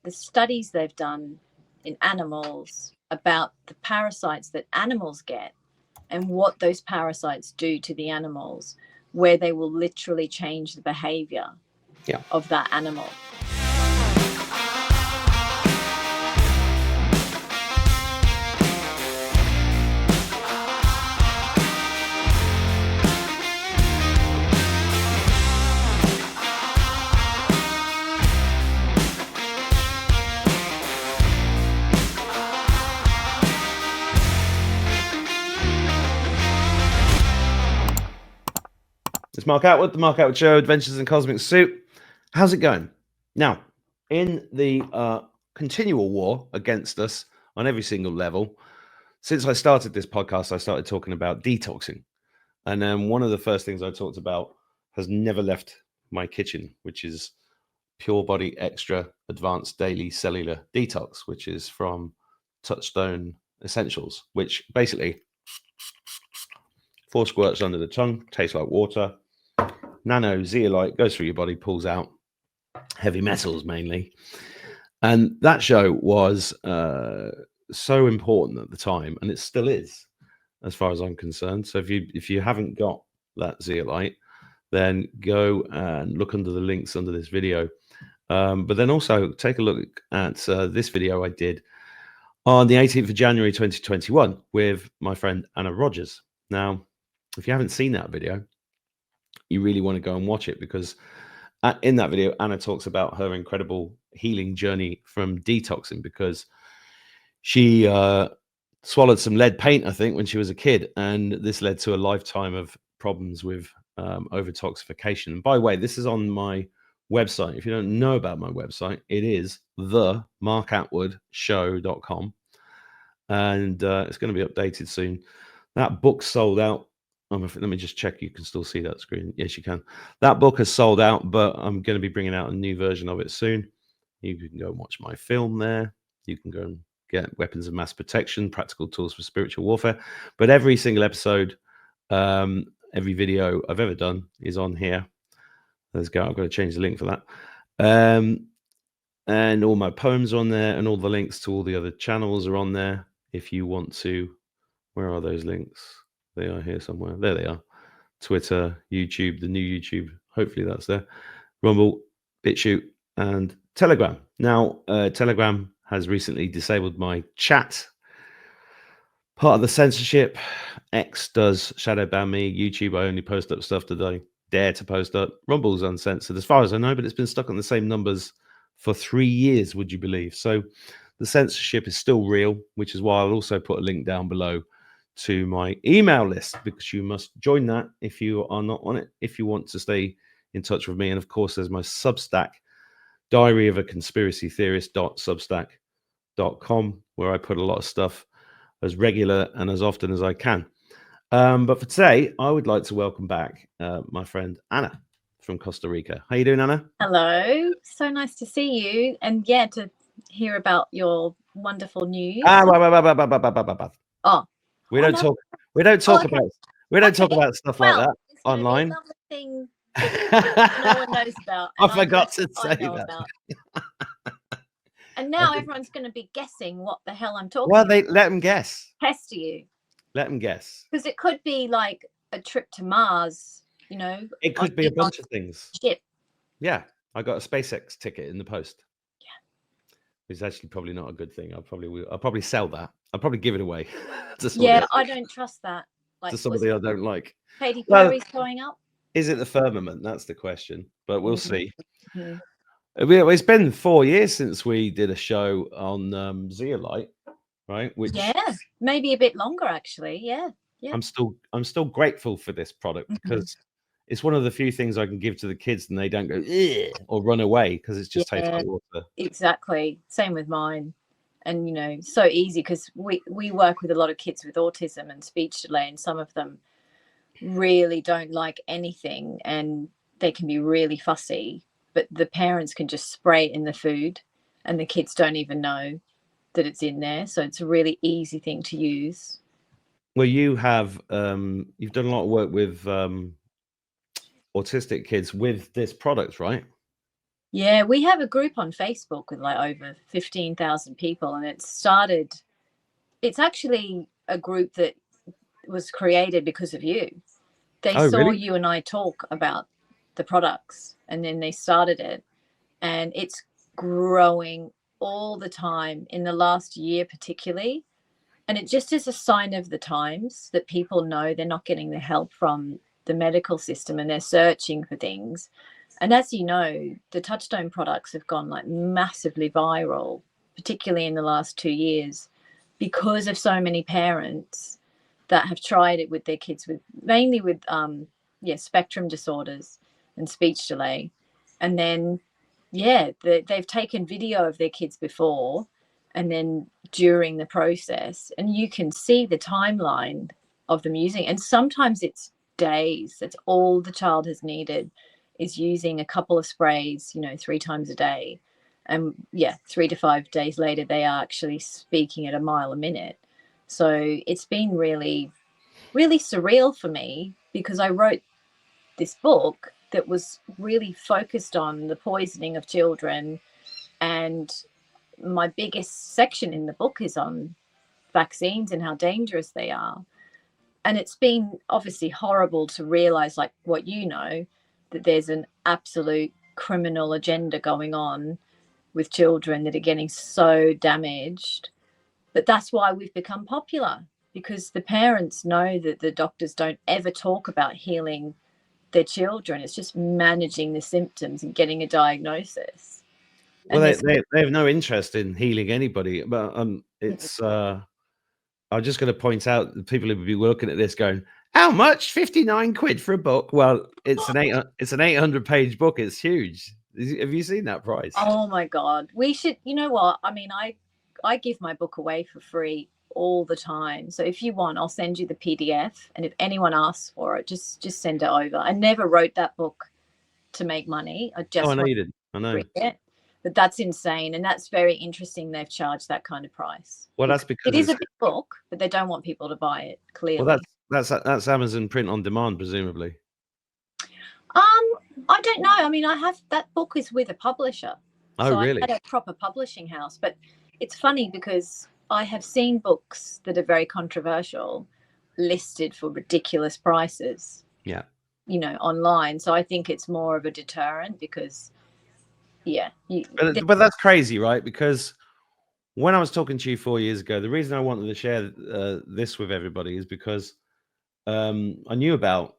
the studies they've done in animals about the parasites that animals get and what those parasites do to the animals, where they will literally change the behavior of that animal. It's Mark Atwood, the Mark Atwood Show, Adventures in Cosmic Soup. How's it going? Now, in the continual war against us on every single level, since I started this podcast, I started talking about detoxing. And then one of the first things I talked about has never left my kitchen, which is Pure Body Extra Advanced Daily Cellular Detox, which is from Touchstone Essentials, which basically 4 squirts under the tongue, tastes like water. Nano zeolite goes through your body, pulls out heavy metals mainly. And that show was so important at the time, and it still is, as far as I'm concerned. So if you haven't got that zeolite, then go and look under the links under this video. But then also take a look at this video I did on the 18th of January 2021 with my friend Anna Rodgers. Now, if you haven't seen that video, you really want to go and watch it, because in that video, Anna talks about her incredible healing journey from detoxing, because she swallowed some lead paint, I think, when she was a kid, and this led to a lifetime of problems with overtoxification. And by the way, this is on my website. If you don't know about my website, it is themarkatwoodshow.com, and it's going to be updated soon. That book sold out. Let me just check. You can still see that screen. Yes, you can. That book has sold out, but I'm going to be bringing out a new version of it soon. You can go and watch my film there. You can go and get Weapons of Mass Protection, Practical Tools for Spiritual Warfare. But every single episode, every video I've ever done is on here. Let's go. I've got to change the link for that. And all my poems are on there, and all the links to all the other channels are on there. If you want to, where are those links? They are here somewhere. There they are. Twitter, YouTube, the new YouTube. Hopefully that's there. Rumble, BitChute, and Telegram. Now, Telegram has recently disabled my chat. Part of the censorship. X does shadow ban me. YouTube, I only post up stuff that I dare to post up. Rumble's uncensored, as far as I know, but it's been stuck on the same numbers for 3 years, would you believe? So the censorship is still real, which is why I'll also put a link down below to my email list, because you must join that if you are not on it, if you want to stay in touch with me. And of course, there's my Substack, Diary of a Conspiracy Theorist.substack.com, where I put a lot of stuff as regular and as often as I can. But for today, I would like to welcome back my friend Anna from Costa Rica. How you doing, Anna? Hello. So nice to see you, and to hear about your wonderful news. We don't talk about stuff like that online. Thing no one knows about. I forgot to say that. And now everyone's going to be guessing what the hell I'm talking about. Well, let them guess. Test you. Let them guess. Because it could be like a trip to Mars, It could be a bunch of things. Ship. Yeah. I got a SpaceX ticket in the post. Yeah. It's actually probably not a good thing. I'll probably sell that. I'll probably give it away. I don't trust that. To somebody I don't like. Katy Perry's going up. Is it the firmament? That's the question. But we'll see. Mm-hmm. It's been 4 years since we did a show on zeolite, right? Which maybe a bit longer actually. Yeah. I'm still grateful for this product, because it's one of the few things I can give to the kids and they don't go or run away, because it just tastes like water. Exactly. Same with mine. And so easy, because we work with a lot of kids with autism and speech delay, and some of them really don't like anything and they can be really fussy, but the parents can just spray it in the food and the kids don't even know that it's in there. So it's a really easy thing to use. Well, you have you've done a lot of work with autistic kids with this product, right? Yeah, we have a group on Facebook with like over 15,000 people, and it's actually a group that was created because of you. They Oh, saw really? you and I talk about the products, and then they started it, and it's growing all the time in the last year, particularly. And it just is a sign of the times that people know they're not getting the help from the medical system and they're searching for things. And as you know, the Touchstone products have gone like massively viral, particularly in the last 2 years, because of so many parents that have tried it with their kids, with mainly with spectrum disorders and speech delay. And then they've taken video of their kids before and then during the process, and you can see the timeline of them using, and sometimes it's days. That's all the child has needed, is using a couple of sprays, 3 times a day. And 3 to 5 days later they are actually speaking at a mile a minute. So it's been really, really surreal for me, because I wrote this book that was really focused on the poisoning of children, and my biggest section in the book is on vaccines and how dangerous they are. And it's been obviously horrible to realize, like what you know, that there's an absolute criminal agenda going on with children that are getting so damaged. But that's why we've become popular, because the parents know that the doctors don't ever talk about healing their children. It's just managing the symptoms and getting a diagnosis. Well, And there's they have no interest in healing anybody. But it's I'm just going to point out that people who would be looking at this going, "How much? 59 quid for a book?" Well, it's an 800-page book. It's huge. Have you seen that price? Oh my God. We should, you know what? I mean, I give my book away for free all the time. So if you want, I'll send you the PDF. And if anyone asks for it, just send it over. I never wrote that book to make money. I Oh, I just know want you did. I to know. read it. But that's insane. And that's very interesting. They've charged that kind of price. Well, that's Because it because is it's a big book, but they don't want people to buy it, well, clearly. that's Amazon print on demand, presumably. I don't know. I mean, I have that book is with a publisher. Oh, So I really? had a proper publishing house. But it's funny because I have seen books that are very controversial listed for ridiculous prices, Yeah. Online. So I think it's more of a deterrent because, But that's crazy, right? Because when I was talking to you 4 years ago, the reason I wanted to share this with everybody is because I knew about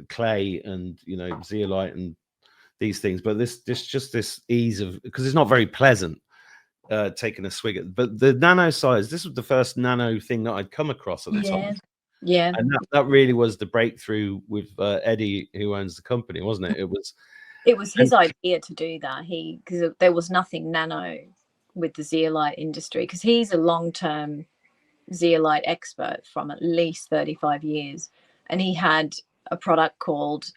clay and zeolite and these things, but this ease of, because it's not very pleasant taking a swig at, but the nano size. This was the first nano thing that I'd come across at the time, yeah. and that really was the breakthrough with Eddie, who owns the company, wasn't it? It was And his idea to do that. Because there was nothing nano with the zeolite industry, because he's a long-term zeolite expert from at least 35 years. And he had a product called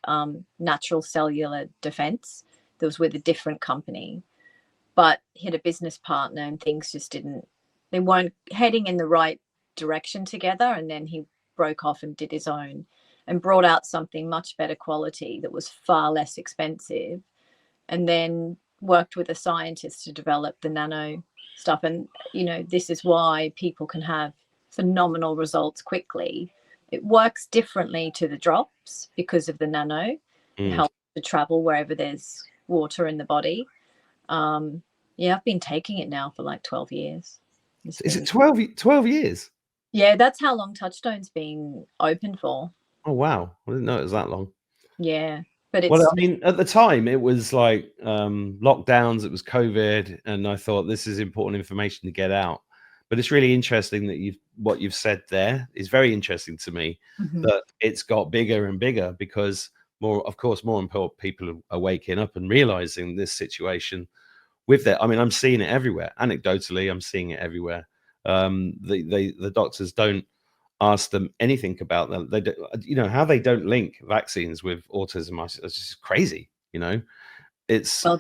Natural Cellular Defense that was with a different company. But he had a business partner and things just they weren't heading in the right direction together. And then he broke off and did his own and brought out something much better quality that was far less expensive. And then worked with a scientist to develop the nano stuff. And, this is why people can have phenomenal results quickly. It works differently to the drops because of the nano. It helps to travel wherever there's water in the body. I've been taking it now for like 12 years. is it 12 years? Yeah, that's how long Touchstone's been open for. Oh, wow. I didn't know it was that long. Yeah. But Well, it's I mean, at the time, it was like lockdowns, it was COVID, and I thought this is important information to get out. But it's really interesting that what you've said there is very interesting to me, that it's got bigger and bigger because more important people are waking up and realizing this situation with that. I mean, I'm seeing it everywhere. Anecdotally, I'm seeing it everywhere. The doctors don't ask them anything about them. They do, how they don't link vaccines with autism. It's just crazy. It's well,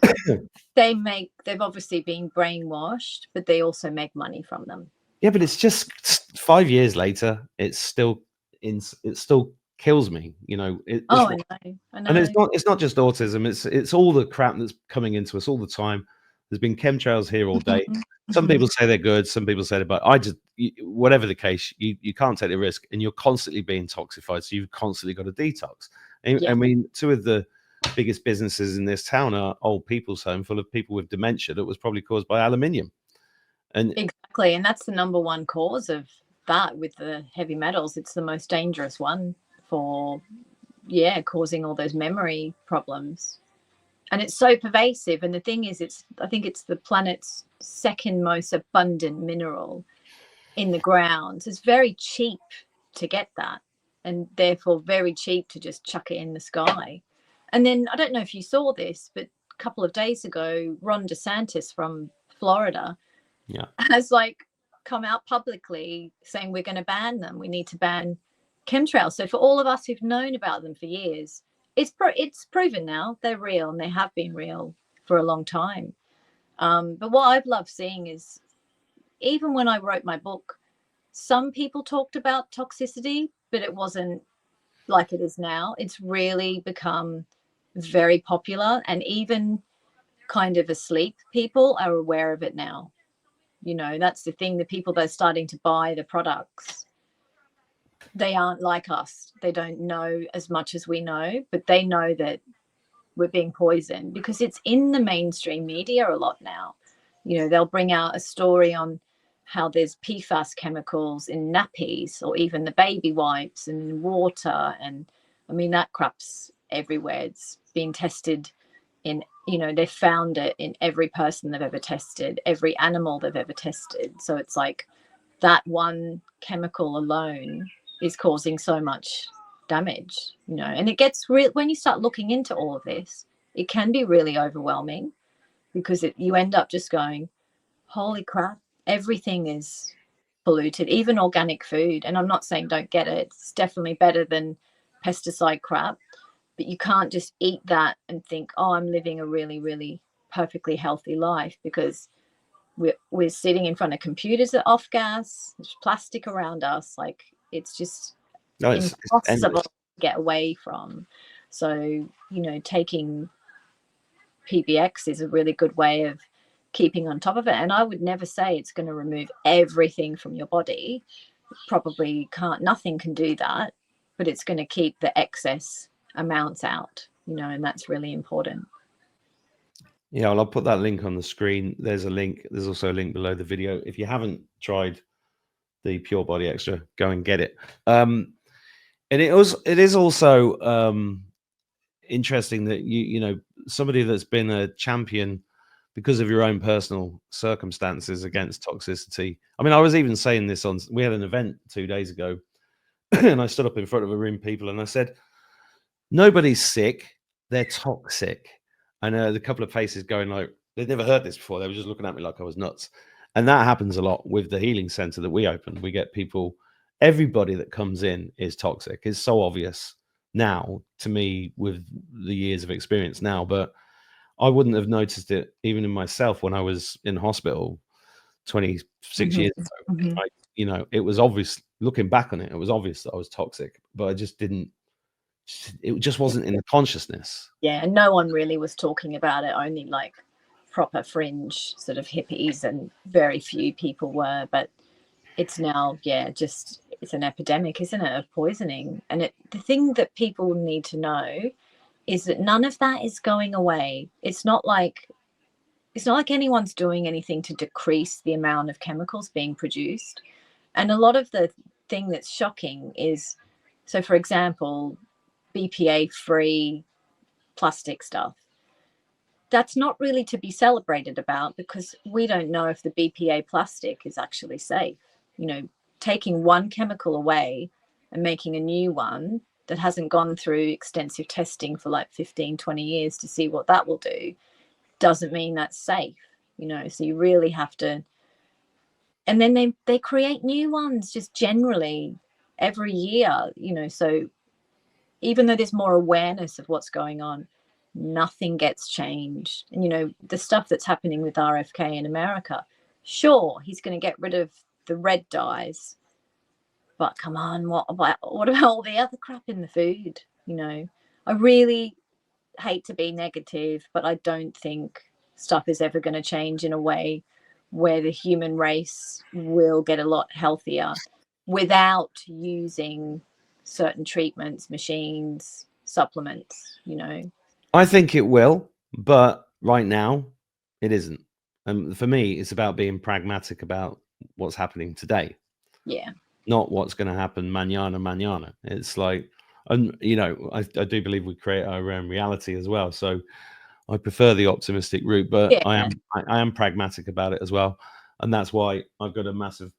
they've obviously been brainwashed, but they also make money from them. yeah, but it's just 5 years later. It's still kills me. You know, it's Oh, I know. I and know. it's not just autism. It's all the crap that's coming into us all the time. There's been chemtrails here all day. Mhm, Some mhm. people say they're good. Some people say they're bad. Whatever the case, you can't take the risk, and you're constantly being toxified. So you've constantly got to detox. Yeah. I mean, two of the biggest businesses in this town are old people's home full of people with dementia that was probably caused by aluminium. And Exactly. And that's the number one cause of that with the heavy metals. It's the most dangerous one for, yeah, causing all those memory problems. And it's so pervasive. And the thing is, I think it's the planet's second most abundant mineral in the ground. It's very cheap to get that, and therefore very cheap to just chuck it in the sky. And then I don't know if you saw this, but a couple of days ago, Ron DeSantis from Florida yeah, has like come out publicly saying we're going to ban them. We need to ban chemtrails. So for all of us who've known about them for years, it's proven now they're real, and they have been real for a long time. But what I've loved seeing is, even when I wrote my book, some people talked about toxicity, but it wasn't like it is now. It's really become very popular, and even kind of asleep people are aware of it now. You know, that's the thing. The people that are starting to buy the products, they aren't like us. They don't know as much as we know, but they know that we're being poisoned because it's in the mainstream media a lot now. You know, they'll bring out a story on how there's PFAS chemicals in nappies or even the baby wipes and in water. And I mean, that crap's everywhere. It's been tested in, you know, they found it in every person they've ever tested, every animal they've ever tested. So it's like that one chemical alone is causing so much damage, you know. And it gets real when you start looking into all of this. It can be really overwhelming because you end up just going, holy crap, everything is polluted, even organic food. And I'm not saying don't get it, it's definitely better than pesticide crap, but you can't just eat that and think, oh, I'm living a really, really perfectly healthy life, because we're sitting in front of computers that off gas, there's plastic around us, like it's just no, it's impossible endless. to get away from. So, you know, taking PBX is a really good way of keeping on top of it. And I would never say it's going to remove everything from your body. Probably can't, nothing can do that, but it's going to keep the excess amounts out, you know, and that's really important. Yeah, well, I'll put that link on the screen. There's a link. There's also a link below the video. If you haven't tried the Pure Body Extra, go and get it. And it is also interesting that you know, somebody that's been a champion because of your own personal circumstances against toxicity. I mean, I was even saying this we had an event 2 days ago, and I stood up in front of a room of people and I said, nobody's sick, they're toxic. And a couple of faces going like, they'd never heard this before. They were just looking at me like I was nuts. And that happens a lot with the healing center that we open. We get people, everybody that comes in is toxic. It's so obvious now to me with the years of experience now, but I wouldn't have noticed it even in myself when I was in hospital 26 Mm-hmm. years ago. Mm-hmm. You know, it was obvious looking back on it, it was obvious that I was toxic, but I just didn't, it just wasn't in the consciousness. Yeah, and no one really was talking about it, only like proper fringe sort of hippies, and very few people were. But it's now, yeah, just it's an epidemic, isn't it, of poisoning. And the thing that people need to know is that none of that is going away. It's not like anyone's doing anything to decrease the amount of chemicals being produced. And a lot of the thing that's shocking is, so for example, BPA free plastic stuff, that's not really to be celebrated about, because we don't know if the BPA plastic is actually safe. You know, taking one chemical away and making a new one that hasn't gone through extensive testing for like 15, 20 years to see what that will do doesn't mean that's safe, you know. So you really have to, and then they create new ones just generally every year, you know. So even though there's more awareness of what's going on, nothing gets changed. And, you know, the stuff that's happening with RFK in America, sure, he's going to get rid of the red dyes, but come on, what about all the other crap in the food? You know, I really hate to be negative, but I don't think stuff is ever going to change in a way where the human race will get a lot healthier without using certain treatments, machines, supplements, you know. I think it will, but right now it isn't. And for me, it's about being pragmatic about what's happening today, Yeah. not what's going to happen mañana. It's like, and you know, I do believe we create our own reality as well. So I prefer the optimistic route, but Yeah. I am pragmatic about it as well, and that's why I've got a massive.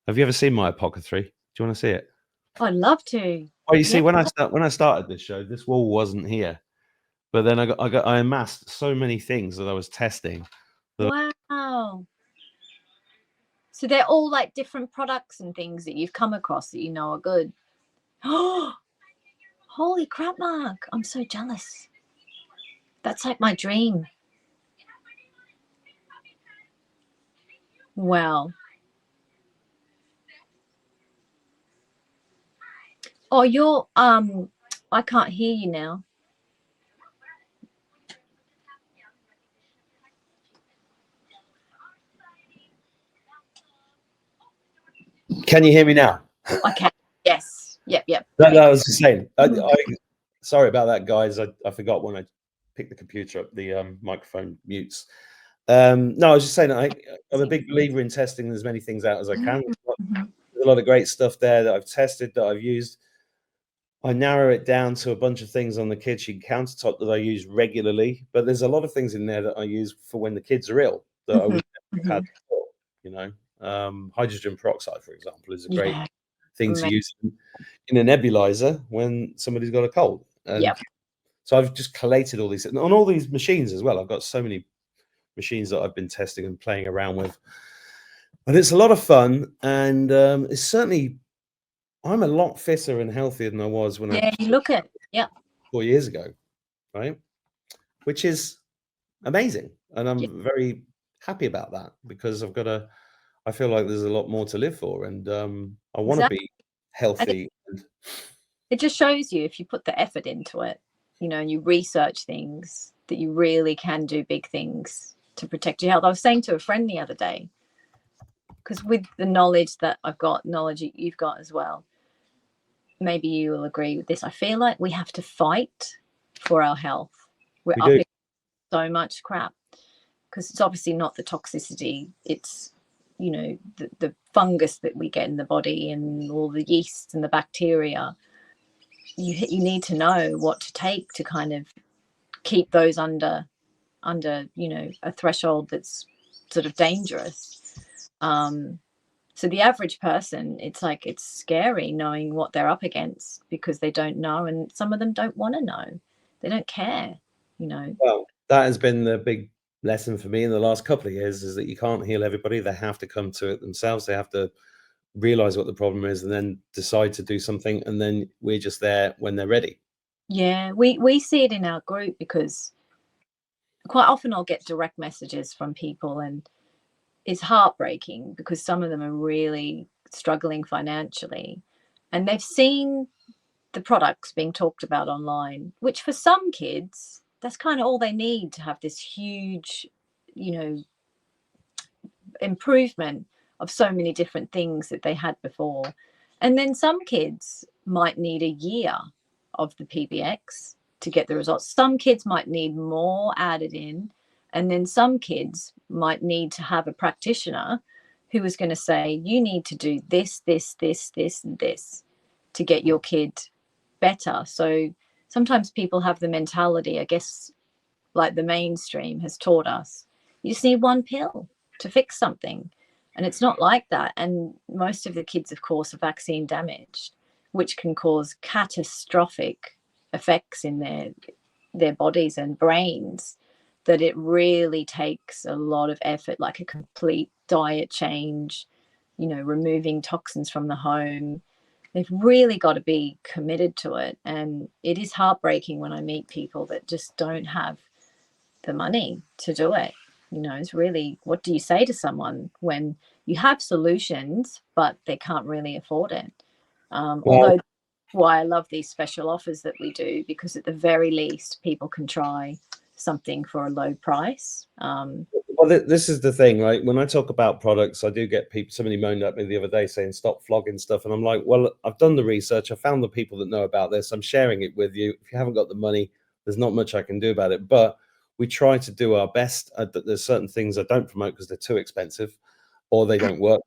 Have you ever seen my apothecary? Do you want to see it? I'd love to. Well, you Yeah. see, when I started this show, this wall wasn't here, but then I amassed so many things that I was testing. Wow. So they're all like different products and things that you've come across that you know are good. Oh, holy crap, Mark. I'm so jealous. That's like my dream. Wow. Oh, you're I can't hear you now. Can you hear me now? I can. Yes. Yep. No, I was just saying. Mhm. Sorry about that, guys. I forgot when I picked the computer up, the microphone mutes. No, I was just saying I'm a big believer in testing as many things out as I can. Mhm. There's a lot of great stuff there that I've tested, that I've used. I narrow it down to a bunch of things on the kitchen countertop that I use regularly, but there's a lot of things in there that I use for when the kids are ill that I Mhm. would have had Mhm. before. You know, hydrogen peroxide, for example, is a great Yeah. thing to use in a nebulizer when somebody's got a cold. And Yep. so I've just collated all these on all these machines as well. I've got so many machines that I've been testing and playing around with, and it's a lot of fun. And it's certainly, I'm a lot fitter and healthier than I was when I Yeah, you look at. Yep. 4 years ago, right? Which is amazing, and Yeah, I'm very happy about that because I feel like there's a lot more to live for, and I want to exactly. be And healthy. it just shows you if you put the effort into it, you know, and you research things that you really can do big things to protect your health. I was saying to a friend the other day, because with the knowledge that I've got, knowledge you've got as well, maybe you will agree with this. I feel like we have to fight for our health. We're We up do. against so much crap because it's obviously not the toxicity. It's, you know, the fungus that we get in the body and all the yeast and the bacteria. You need to know what to take to kind of keep those under you know, a threshold that's sort of dangerous. So the average person, it's like it's scary knowing what they're up against because they don't know, and some of them don't want to know. They don't care, you know. Well, that has been the big lesson for me in the last couple of years, is that you can't heal everybody. They have to come to it themselves. They have to realize what the problem is and then decide to do something, and then we're just there when they're ready. Yeah, we see it in our group because quite often I'll get direct messages from people, and it's heartbreaking because some of them are really struggling financially, and they've seen the products being talked about online, which for some kids, that's kind of all they need to have this huge, you know, improvement of so many different things that they had before. And then some kids might need a year of the PBX to get the results. Some kids might need more added in. And then some kids might need to have a practitioner who is going to say, you need to do this, and this to get your kid better. So sometimes people have the mentality, I guess, like the mainstream has taught us, you just need one pill to fix something. And it's not like that. And most of the kids, of course, are vaccine damaged, which can cause catastrophic effects in their bodies and brains, that it really takes a lot of effort, like a complete diet change, you know, removing toxins from the home. They've really got to be committed to it. And it is heartbreaking when I meet people that just don't have the money to do it. You know, it's really, what do you say to someone when you have solutions, but they can't really afford it? Although why I love these special offers that we do, because at the very least people can try something for a low price. Well, this is the thing, right? When I talk about products, I do get people, somebody moaned at me the other day saying, stop flogging stuff. And I'm like, well, I've done the research. I found the people that know about this. I'm sharing it with you. If you haven't got the money, there's not much I can do about it. But we try to do our best. There's certain things I don't promote because they're too expensive or they don't work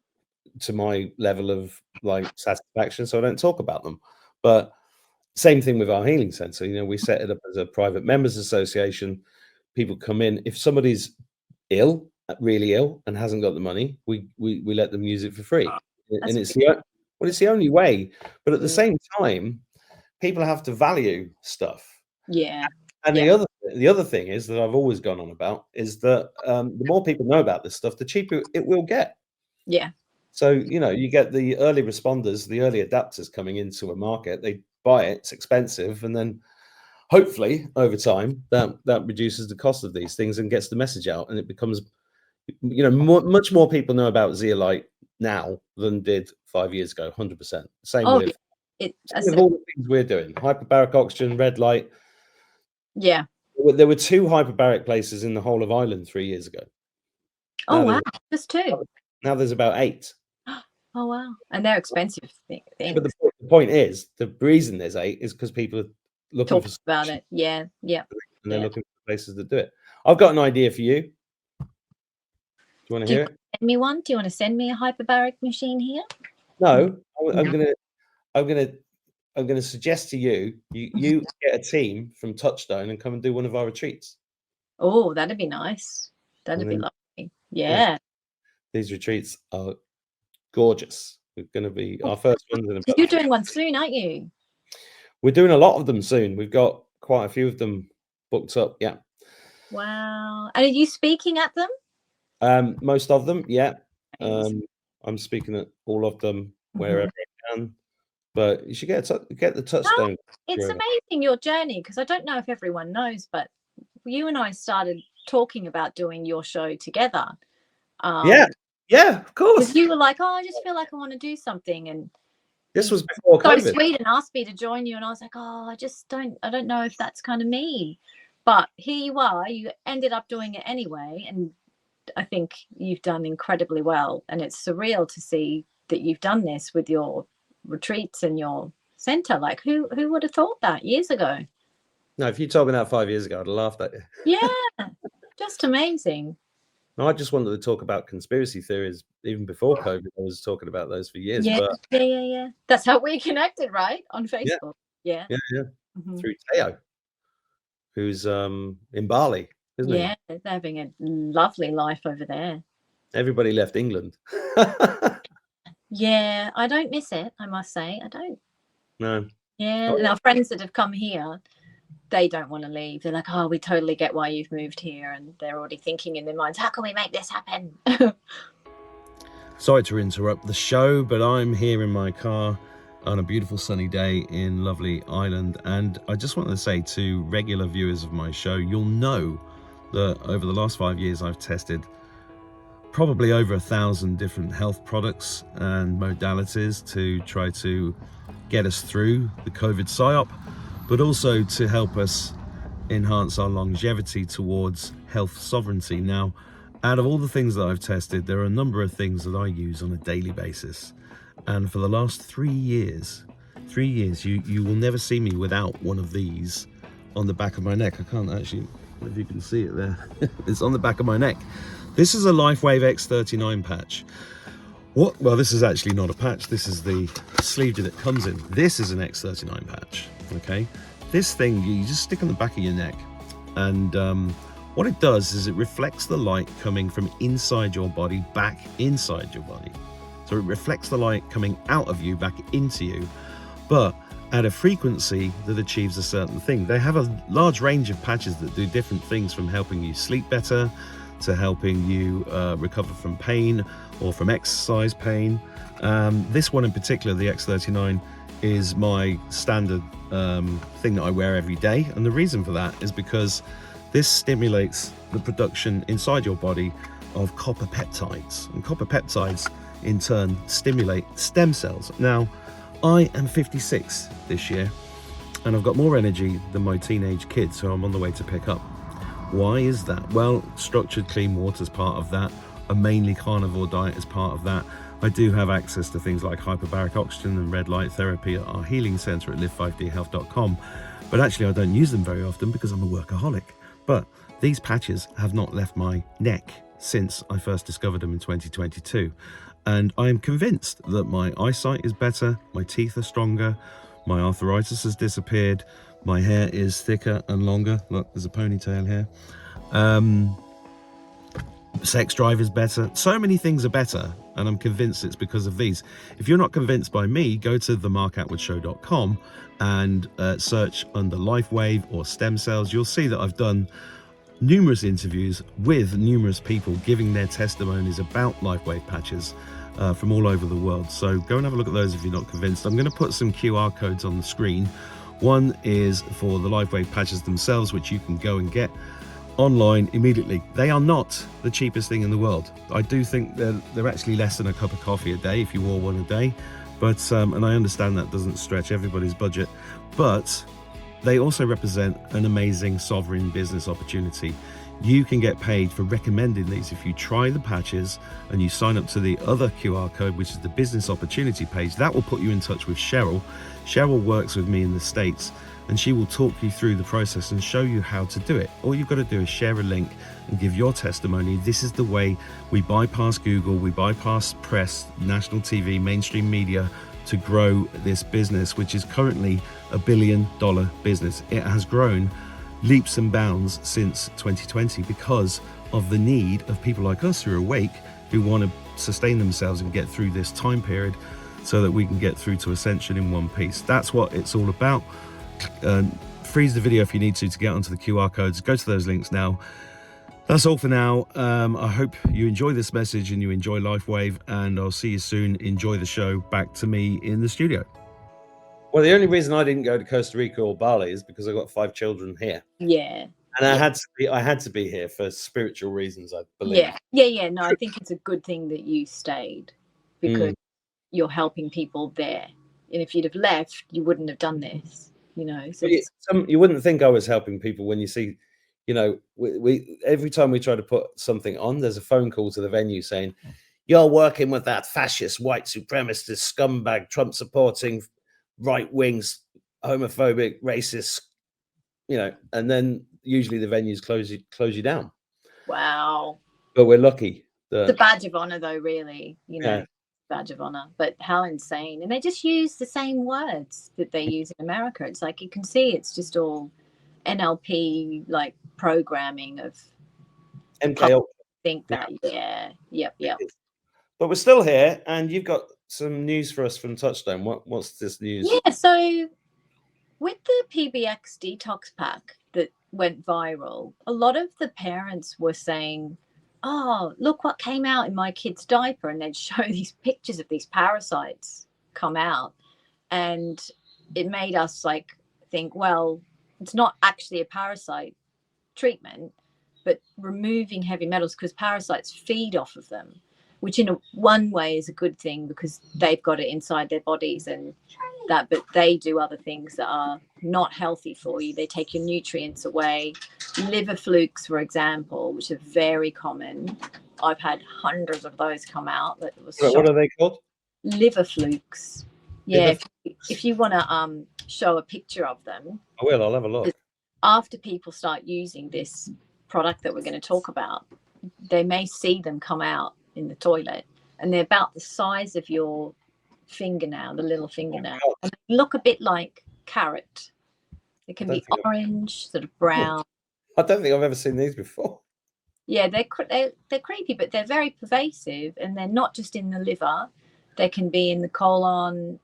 to my level of like satisfaction. So I don't talk about them. But same thing with our healing center. You know, we set it up as a private members association. People come in. If somebody's ill, really ill, and hasn't got the money, we let them use it for free. And it's the only way. But at the same time, people have to value stuff. Yeah. And the other thing is that I've always gone on about is that the more people know about this stuff, the cheaper it will get. Yeah. So, you know, you get the early responders, the early adapters coming into a market, they buy it, it's expensive, and then hopefully over time that reduces the cost of these things and gets the message out, and it becomes, you know, much more people know about zeolite now than did 5 years ago. 100%. Same with all the things we're doing. Hyperbaric oxygen, red light. Yeah. There were 2 hyperbaric places in the whole of Ireland 3 years ago. Oh, wow. Just 2. Now there's about 8. Oh, wow. And they're expensive things. But the point is, the reason there's 8 is because people are looking for about it. Yeah. Yeah. And they're looking for places that do it. I've got an idea for you. Do you want to hear it? Send me one. Do you want to send me a hyperbaric machine here? No, I'm gonna suggest to you get a team from Touchstone and come and do one of our retreats. Oh, that'd be nice. That'd be lovely. Yeah. These retreats are gorgeous. We're going to be our first ones. You're doing one soon, aren't you? We're doing a lot of them soon. We've got quite a few of them booked up. Yeah. Wow. And are you speaking at them? Most of them, yeah. I'm speaking at all of them wherever I can. But you should get the Touchstone. It's amazing, your journey, because I don't know if everyone knows, but you and I started talking about doing your show together. Yeah, of course. You were like, oh, I just feel like I want to do something, and this was before COVID. So sweet, and asked me to join you, and I was like, oh, I don't know if that's kind of me, but here you are. You ended up doing it anyway, and I think you've done incredibly well, and it's surreal to see that you've done this with your retreats and your center. Like, who would have thought that years ago? No, if you told me that 5 years ago, I'd have laughed at you. Yeah, just amazing. I just wanted to talk about conspiracy theories even before COVID. I was talking about those for years. Yeah, but yeah. That's how we connected, right? On Facebook. Yeah. Through Teo, who's in Bali, isn't he? Yeah, they're having a lovely life over there. Everybody left England. Yeah, I don't miss it, I must say. I don't. No. Yeah, and our friends that have come here, they don't want to leave. They're like, oh, we totally get why you've moved here. And they're already thinking in their minds, how can we make this happen? Sorry to interrupt the show, but I'm here in my car on a beautiful sunny day in lovely Ireland. And I just wanted to say to regular viewers of my show, you'll know that over the last 5 years, I've tested probably over 1,000 different health products and modalities to try to get us through the COVID psyop, but also to help us enhance our longevity towards health sovereignty. Now, out of all the things that I've tested, there are a number of things that I use on a daily basis. And for the last 3 years, you will never see me without one of these on the back of my neck. I can't actually, if you can see it there. It's on the back of my neck. This is a LifeWave X39 patch. Well, this is actually not a patch. This is the sleeve that it comes in. This is an X39 patch, okay? This thing, you just stick on the back of your neck. And what it does is it reflects the light coming from inside your body back inside your body. So it reflects the light coming out of you back into you, but at a frequency that achieves a certain thing. They have a large range of patches that do different things, from helping you sleep better to helping you recover from pain or from exercise pain. This one in particular, the X39, is my standard thing that I wear every day. And the reason for that is because this stimulates the production inside your body of copper peptides. And copper peptides in turn stimulate stem cells. Now, I am 56 this year, and I've got more energy than my teenage kids who I'm on the way to pick up. Why is that? Well, structured clean water is part of that. A mainly carnivore diet is part of that. I do have access to things like hyperbaric oxygen and red light therapy at our healing center at live5dhealth.com. But actually, I don't use them very often because I'm a workaholic. But these patches have not left my neck since I first discovered them in 2022. And I am convinced that my eyesight is better, my teeth are stronger, my arthritis has disappeared, my hair is thicker and longer. Look, there's a ponytail here. Sex drive is better. So many things are better, and I'm convinced it's because of these. If you're not convinced by me, go to themarkatwoodshow.com and search under LifeWave or stem cells. You'll see that I've done numerous interviews with numerous people giving their testimonies about LifeWave patches from all over the world. So go and have a look at those if you're not convinced. I'm going to put some QR codes on the screen. One is for the LifeWave patches themselves, which you can go and get online immediately. They are not the cheapest thing in the world. I do think they're actually less than a cup of coffee a day if you wore one a day, but and I understand that doesn't stretch everybody's budget, but they also represent an amazing sovereign business opportunity. You can get paid for recommending these if you try the patches and you sign up to the other QR code, which is the business opportunity page. That will put you in touch with Cheryl. Cheryl works with me in the States, and she will talk you through the process and show you how to do it. All you've got to do is share a link and give your testimony. This is the way we bypass Google, we bypass press, national TV, mainstream media to grow this business, which is currently $1 billion business. It has grown leaps and bounds since 2020 because of the need of people like us who are awake, who want to sustain themselves and get through this time period so that we can get through to ascension in one piece. That's what it's all about. Freeze the video if you need to get onto the QR codes. Go to those links now. That's all for now. I hope you enjoy this message and you enjoy LifeWave, and I'll see you soon. Enjoy the show. Back to me in the studio. Well, the only reason I didn't go to Costa Rica or Bali is because I've got 5 children here. Yeah. And I had to be here for spiritual reasons, I believe. Yeah. No, I think it's a good thing that you stayed because you're helping people there. And if you'd have left, you wouldn't have done this, you know. So you wouldn't think I was helping people when you see, you know, we every time we try to put something on, there's a phone call to the venue saying, "You're working with that fascist, white supremacist, scumbag, Trump supporting, right wings, homophobic, racist," you know, and then usually the venues close you down. Wow. But we're lucky. It's a badge of honor, though, really, you know. Yeah. Badge of honor, but how insane. And they just use the same words that they use in America. It's like you can see it's just all NLP like programming of MK. Think that yep. But we're still here, and you've got some news for us from Touchstone. What's this news? Yeah, so with the PBX detox pack that went viral, a lot of the parents were saying, "Oh, look what came out in my kid's diaper," and they'd show these pictures of these parasites come out, and it made us like think, well, it's not actually a parasite treatment, but removing heavy metals, because parasites feed off of them, which in one way is a good thing because they've got it inside their bodies and that, but they do other things that are not healthy for you. They take your nutrients away. Liver flukes, for example, which are very common. I've had hundreds of those come out. That was what are they called? Liver flukes. Yeah, if you want to show a picture of them. I will. I'll have a look. After people start using this product that we're going to talk about, they may see them come out in the toilet, and they're about the size of your fingernail, the little fingernail. And they look a bit like carrot. It can be orange, sort of brown. I don't think I've ever seen these before. Yeah, they're creepy, but they're very pervasive, and they're not just in the liver. They can be in the colon,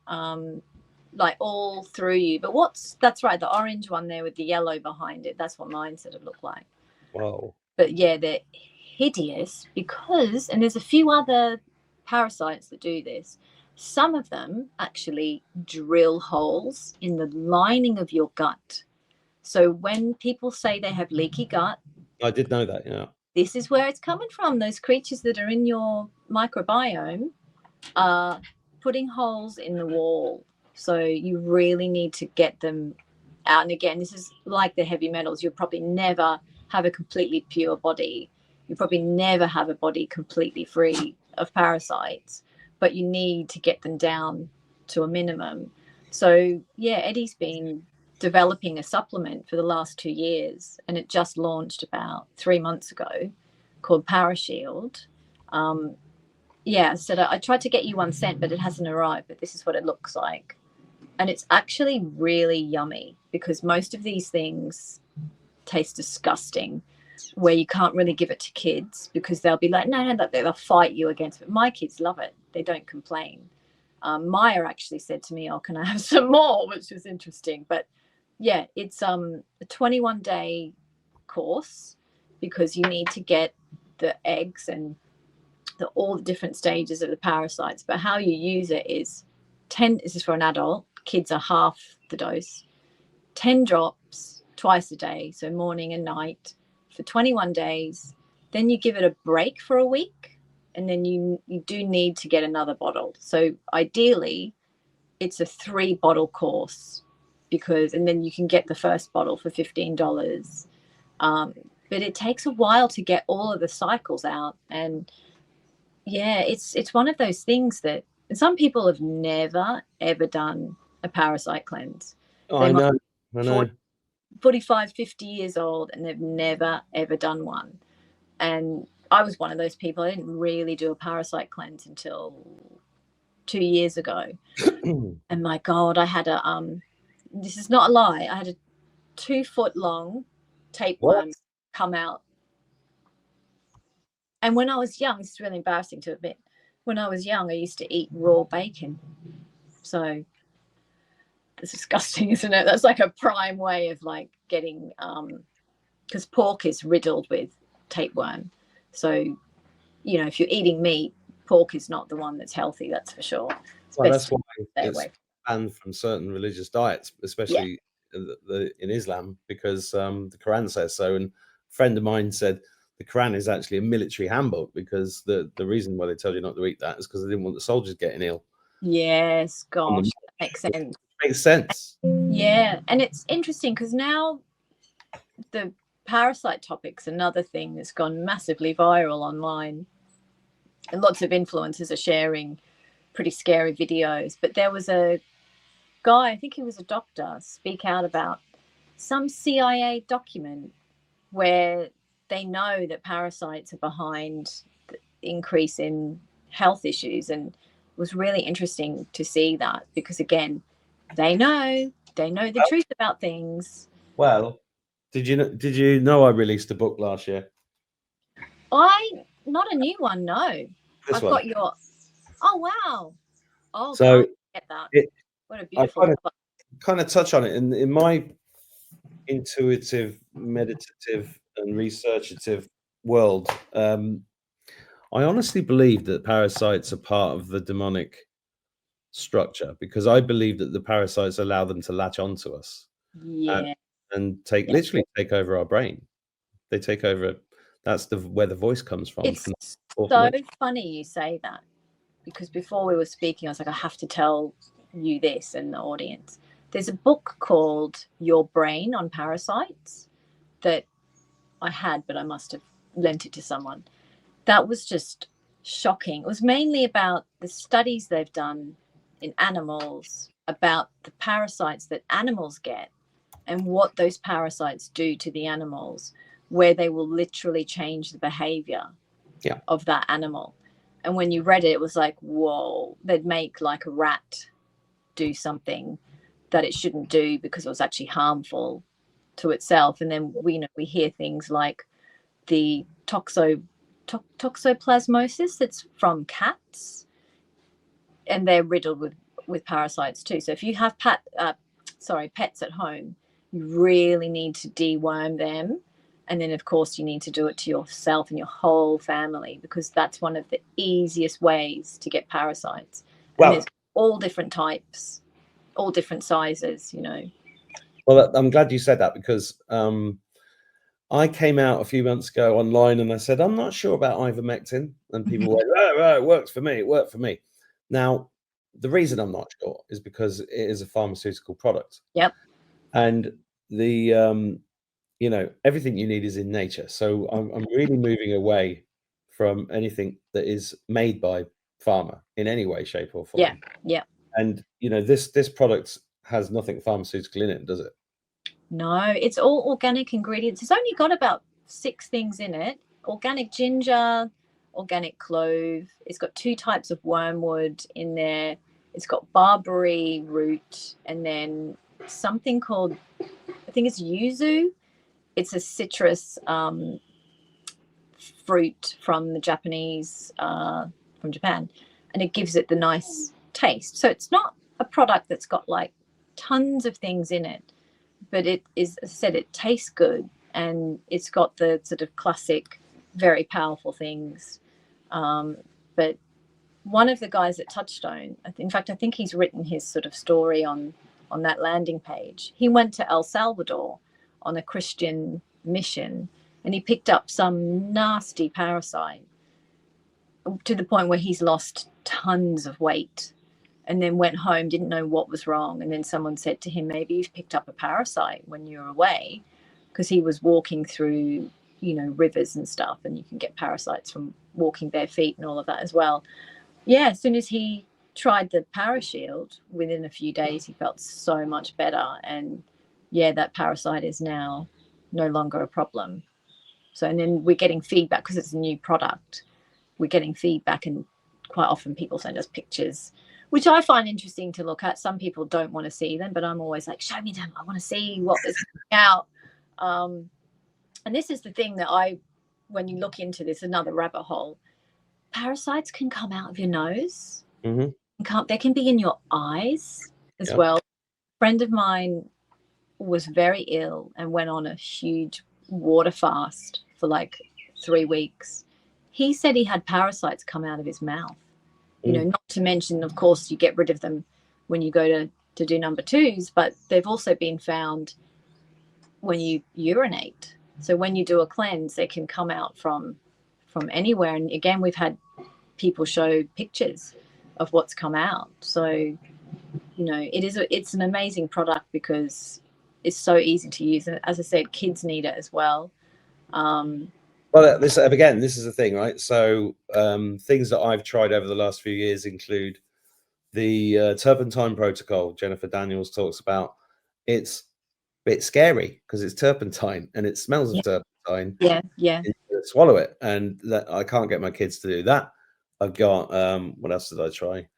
like all through you. But that's right, the orange one there with the yellow behind it, that's what mine sort of look like. Wow. But yeah, they're hideous because, and there's a few other parasites that do this. Some of them actually drill holes in the lining of your gut. So when people say they have leaky gut, I did know that, yeah. This is where it's coming from. Those creatures that are in your microbiome are putting holes in the wall. So you really need to get them out. And again, this is like the heavy metals. You'll probably never have a completely pure body. You probably never have a body completely free of parasites, but you need to get them down to a minimum. So yeah, Eddie's been developing a supplement for the last 2 years, and it just launched about 3 months ago, called Parashield. Yeah, so I tried to get you one sent, but it hasn't arrived. But this is what it looks like, and it's actually really yummy, because most of these things taste disgusting, where you can't really give it to kids because they'll be like, no, they'll fight you against it. My kids love it; they don't complain. Maya actually said to me, "Oh, can I have some more?" which was interesting. But yeah, it's a 21-day course, because you need to get the eggs and all the different stages of the parasites. But how you use it is 10. This is for an adult. Kids are half the dose. 10 drops twice a day, so morning and night, for 21 days. Then you give it a break for a week, and then you do need to get another bottle. So ideally, it's a 3-bottle course, and then you can get the first bottle for $15. But it takes a while to get all of the cycles out, and yeah, it's one of those things that some people have never ever done a parasite cleanse. Oh, They I might know. be 45, 50 years old, and they've never ever done one. And I was one of those people. I didn't really do a parasite cleanse until 2 years ago. And my God, I had this is not a lie, I had a 2-foot long tapeworm come out. And when I was young, this is really embarrassing to admit, when I was young, I used to eat raw bacon. So it's disgusting, isn't it? That's like a prime way of like getting, because pork is riddled with tapeworm. So, you know, if you're eating meat, pork is not the one that's healthy, that's for sure. Well, that's why it's banned from certain religious diets, especially in Islam, because the Quran says so. And a friend of mine said the Quran is actually a military handbook, because the reason why they tell you not to eat that is because they didn't want the soldiers getting ill. Yes, gosh, that makes sense. Makes sense. Yeah, and it's interesting because now the parasite topic's another thing that's gone massively viral online, and lots of influencers are sharing pretty scary videos. But there was a guy, I think he was a doctor, speak out about some CIA document where they know that parasites are behind the increase in health issues. And it was really interesting to see that, because again, they know the truth about things. Well, did you know I released a book last year? Not a new one, no. This I've one. got your. Oh wow. Oh, so God, get that. What a beautiful. I kind of touch on it in my intuitive, meditative, and researchative world. I honestly believe that parasites are part of the demonic structure, because I believe that the parasites allow them to latch onto us, and literally take over our brain. They take over. That's where the voice comes from. It's so funny you say that, because before we were speaking, I was like, I have to tell you this and the audience. There's a book called Your Brain on Parasites that I had, but I must have lent it to someone. That was just shocking. It was mainly about the studies they've done in animals about the parasites that animals get and what those parasites do to the animals, where they will literally change the behavior of that animal. And when you read it, it was like, whoa, they'd make like a rat do something that it shouldn't do because it was actually harmful to itself. And then we hear things like the toxoplasmosis that's from cats, and they're riddled with parasites too. So if you have pets at home, you really need to deworm them. And then, of course, you need to do it to yourself and your whole family, because that's one of the easiest ways to get parasites. And there's all different types, all different sizes, you know. Well, I'm glad you said that, because I came out a few months ago online and I said, I'm not sure about ivermectin. And people went, oh, it works for me. It worked for me. Now, the reason I'm not sure is because it is a pharmaceutical product. Yep. And the everything you need is in nature. So I'm really moving away from anything that is made by pharma in any way, shape, or form. Yeah. Yeah. And this product has nothing pharmaceutical in it, does it? No, it's all organic ingredients. It's only got about 6 things in it: organic ginger, organic clove. It's got 2 types of wormwood in there. It's got barberry root, and then something called, I think it's yuzu. It's a citrus fruit from the Japanese, from Japan, and it gives it the nice taste. So it's not a product that's got like tons of things in it, but it is, as I said, it tastes good, and it's got the sort of classic, very powerful things. But one of the guys at Touchstone, in fact, I think he's written his sort of story on that landing page. He went to El Salvador on a Christian mission, and he picked up some nasty parasite to the point where he's lost tons of weight, and then went home, didn't know what was wrong. And then someone said to him, maybe you've picked up a parasite when you're away, because he was walking through, rivers and stuff, and you can get parasites from walking bare feet and all of that as well. Yeah, as soon as he tried the Parashield, within a few days, he felt so much better. And yeah, that parasite is now no longer a problem. So, and then we're getting feedback because it's a new product. We're getting feedback, and quite often people send us pictures, which I find interesting to look at. Some people don't want to see them, but I'm always like, show me them. I want to see what is out. And this is the thing that when you look into this, another rabbit hole, parasites can come out of your nose. Mm-hmm. They can be in your eyes as well. A friend of mine was very ill and went on a huge water fast for like 3 weeks. He said he had parasites come out of his mouth. Not to mention, of course, you get rid of them when you go to do number 2s, but they've also been found when you urinate. So when you do a cleanse, they can come out from anywhere. And again, we've had people show pictures of what's come out. So, it's an amazing product because it's so easy to use. And as I said, kids need it as well. Well, this is the thing, right? So things that I've tried over the last few years include the turpentine protocol Jennifer Daniels talks about. It's a bit scary because it's turpentine and it smells of turpentine. Yeah. You swallow it, and that I can't get my kids to do that. I've got what else did I try?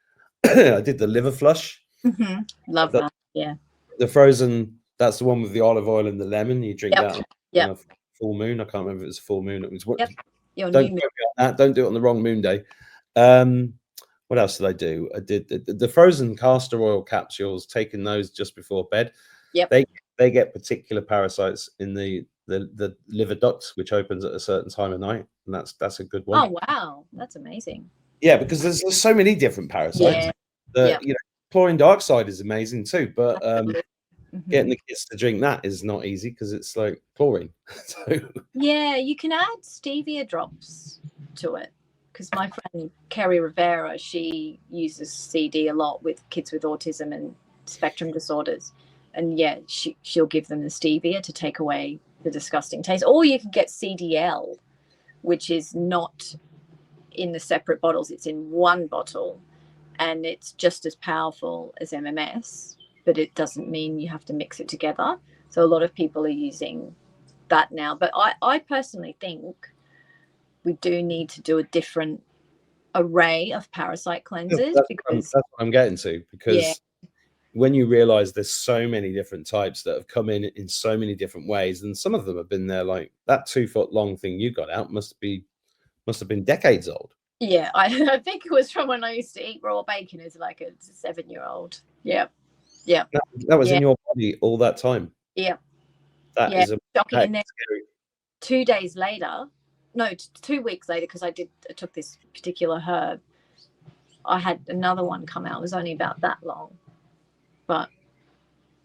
I did the liver flush. Mm-hmm. Love that. Yeah. The frozen, that's the one with the olive oil and the lemon. You drink that on a full moon. I can't remember if it was a full moon. It was what? Don't do it on that. Don't do it on the wrong moon day. What else did I do? I did the frozen castor oil capsules. Taking those just before bed. Yep. They get particular parasites in the liver ducts, which opens at a certain time of night, and that's a good one. Oh wow, that's amazing. Yeah, because there's so many different parasites. Yeah. Chlorine dioxide is amazing too, but getting the kids to drink that is not easy because it's like chlorine. So yeah, you can add stevia drops to it, because my friend Kerry Rivera, she uses CD a lot with kids with autism and spectrum disorders, and yeah, she'll give them the stevia to take away the disgusting taste. Or you can get CDL, which is not in the separate bottles, it's in one bottle, and it's just as powerful as MMS, but it doesn't mean you have to mix it together. So a lot of people are using that now, but I personally think we do need to do a different array of parasite cleansers. That's what I'm getting to, because when you realize there's so many different types that have come in so many different ways, and some of them have been there, like that 2-foot long thing you got out must have been decades old. Yeah, I think it was from when I used to eat raw bacon as like a 7-year-old. Yeah. That was in your body all that time. Yeah. That is shocking. And then 2 days later, no, 2 weeks later, because I took this particular herb, I had another one come out. It was only about that long. But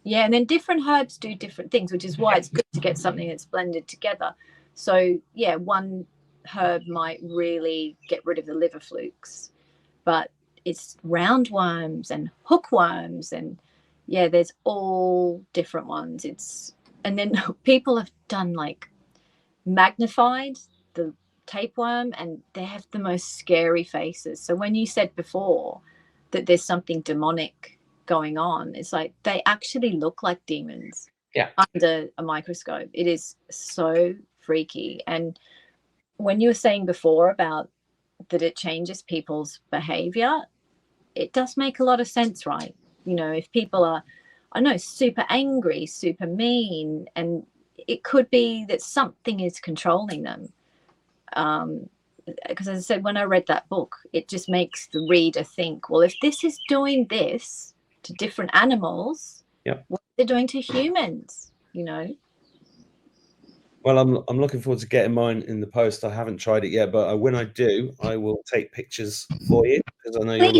yeah, and then different herbs do different things, which is why it's good to get something that's blended together. So yeah, one herb might really get rid of the liver flukes, but it's roundworms and hookworms, and yeah, there's all different ones. And then people have done like magnified the tapeworm, and they have the most scary faces. So when you said before that there's something demonic going on, it's like they actually look like demons under a microscope. It is so freaky. And when you were saying before about that it changes people's behavior, it does make a lot of sense, right? You know, if people are, I know, super angry, super mean, and it could be that something is controlling them. Because as I said, when I read that book, it just makes the reader think, well, if this is doing this to different animals, what they're doing to humans, you know? Well, I'm looking forward to getting mine in the post. I haven't tried it yet, but when I do, I will take pictures for you, because I know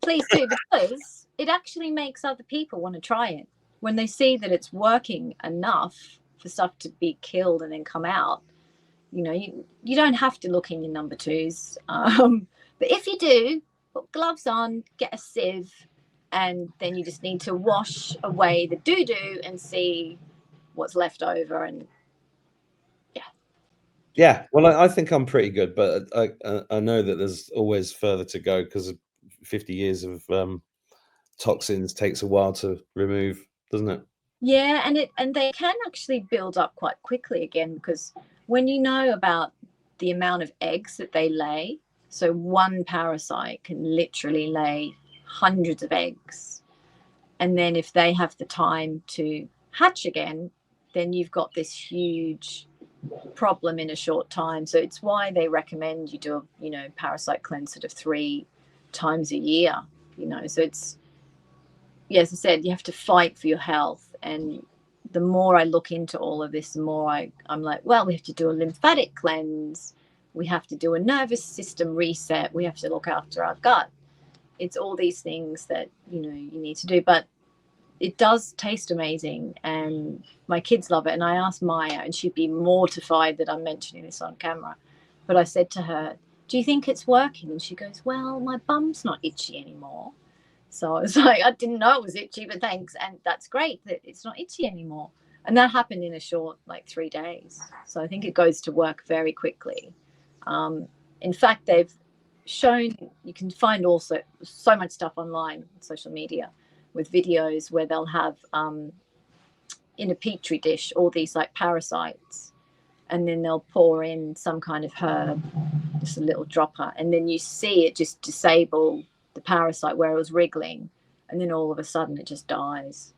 Please do, because it actually makes other people want to try it when they see that it's working enough for stuff to be killed and then come out. You know, you don't have to look in your number twos, but if you do, put gloves on, get a sieve, and then you just need to wash away the doo-doo and see what's left over. And yeah, well, I think I'm pretty good, but I know that there's always further to go, because 50 years of toxins takes a while to remove, doesn't it? Yeah, and they can actually build up quite quickly again, because when you know about the amount of eggs that they lay, so one parasite can literally lay hundreds of eggs, and then if they have the time to hatch again, then you've got this huge problem in a short time. So it's why they recommend you do a parasite cleanse sort of 3 times a year. So it's, yeah, as I said, you have to fight for your health. And the more I look into all of this, the more I'm like, well, we have to do a lymphatic cleanse, we have to do a nervous system reset, we have to look after our gut. It's all these things that you need to do, but it does taste amazing, and my kids love it. And I asked Maya, and she'd be mortified that I'm mentioning this on camera, but I said to her, do you think it's working? And she goes, well, my bum's not itchy anymore. So I was like, I didn't know it was itchy, but thanks. And that's great that it's not itchy anymore. And that happened in a short, 3 days. So I think it goes to work very quickly. In fact, they've shown, you can find also so much stuff online, social media, with videos where they'll have in a petri dish all these parasites, and then they'll pour in some kind of herb, just a little dropper, and then you see it just disable the parasite where it was wriggling, and then all of a sudden it just dies.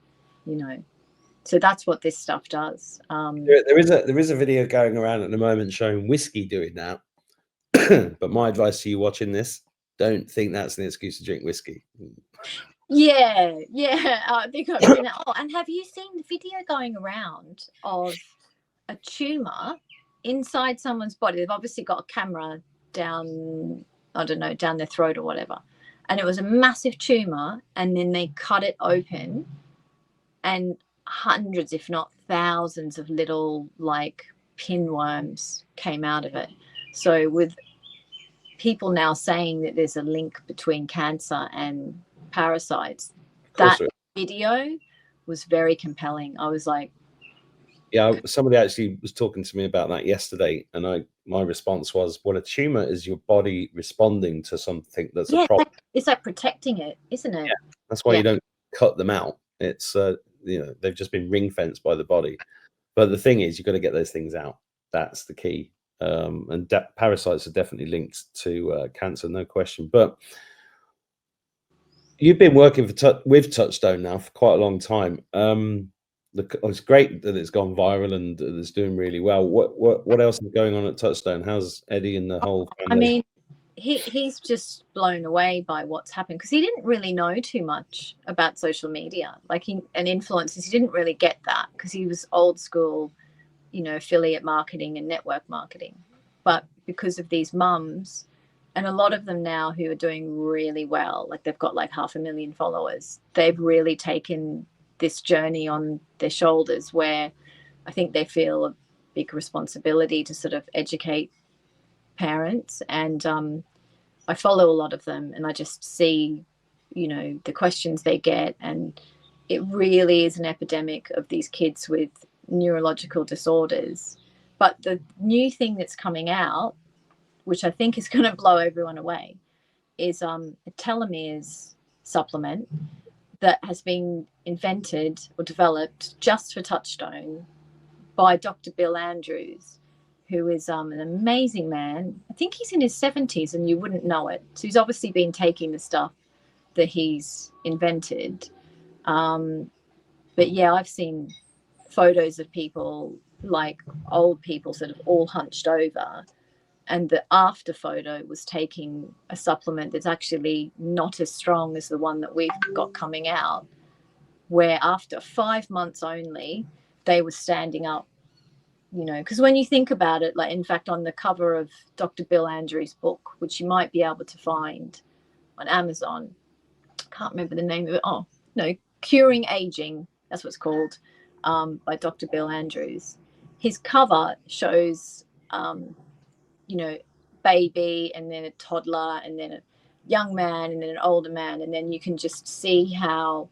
So that's what this stuff does. There is a video going around at the moment showing whiskey doing that. But my advice to you watching this, don't think that's an excuse to drink whiskey. Yeah, I think I've seen it. Oh, and have you seen the video going around of a tumor inside someone's body? They've obviously got a camera down, I don't know, down their throat or whatever, and it was a massive tumor, and then they cut it open, and hundreds, if not thousands, of little pinworms came out of it. So with people now saying that there's a link between cancer and parasites, that video was very compelling. I was like, yeah, somebody actually was talking to me about that yesterday, and my response was, well, a tumor is your body responding to something that's a problem. It's like protecting it, isn't it? Yeah, that's why you don't cut them out. It's they've just been ring fenced by the body. But the thing is, you've got to get those things out. That's the key. And parasites are definitely linked to cancer, no question. But you've been working with Touchstone now for quite a long time. It's great that it's gone viral and it's doing really well. What else is going on at Touchstone? How's Eddie and the whole family? I mean, he's just blown away by what's happened, because he didn't really know too much about social media, and influencers. He didn't really get that because he was old school, affiliate marketing and network marketing. But because of these mums, and a lot of them now who are doing really well, they've got 500,000 followers, they've really taken this journey on their shoulders, where I think they feel a big responsibility to sort of educate parents. And I follow a lot of them, and I just see, you know, the questions they get, and it really is an epidemic of these kids with neurological disorders. But the new thing that's coming out, which I think is going to blow everyone away, is a telomeres supplement that has been invented or developed just for Touchstone by Dr. Bill Andrews, who is an amazing man. I think he's in his 70s and you wouldn't know it. So he's obviously been taking the stuff that he's invented. But yeah, I've seen photos of people, like old people, sort of all hunched over. And the after photo was taking a supplement that's actually not as strong as the one that we've got coming out, where after 5 months only, they were standing up, you know, because when you think about it, like, in fact, on the cover of Dr. Bill Andrews' book, which you might be able to find on Amazon, I can't remember the name of it. Oh, no, Curing Aging, that's what it's called, by Dr. Bill Andrews. His cover shows, you know, baby and then a toddler and then a young man and then an older man. And then you can just see how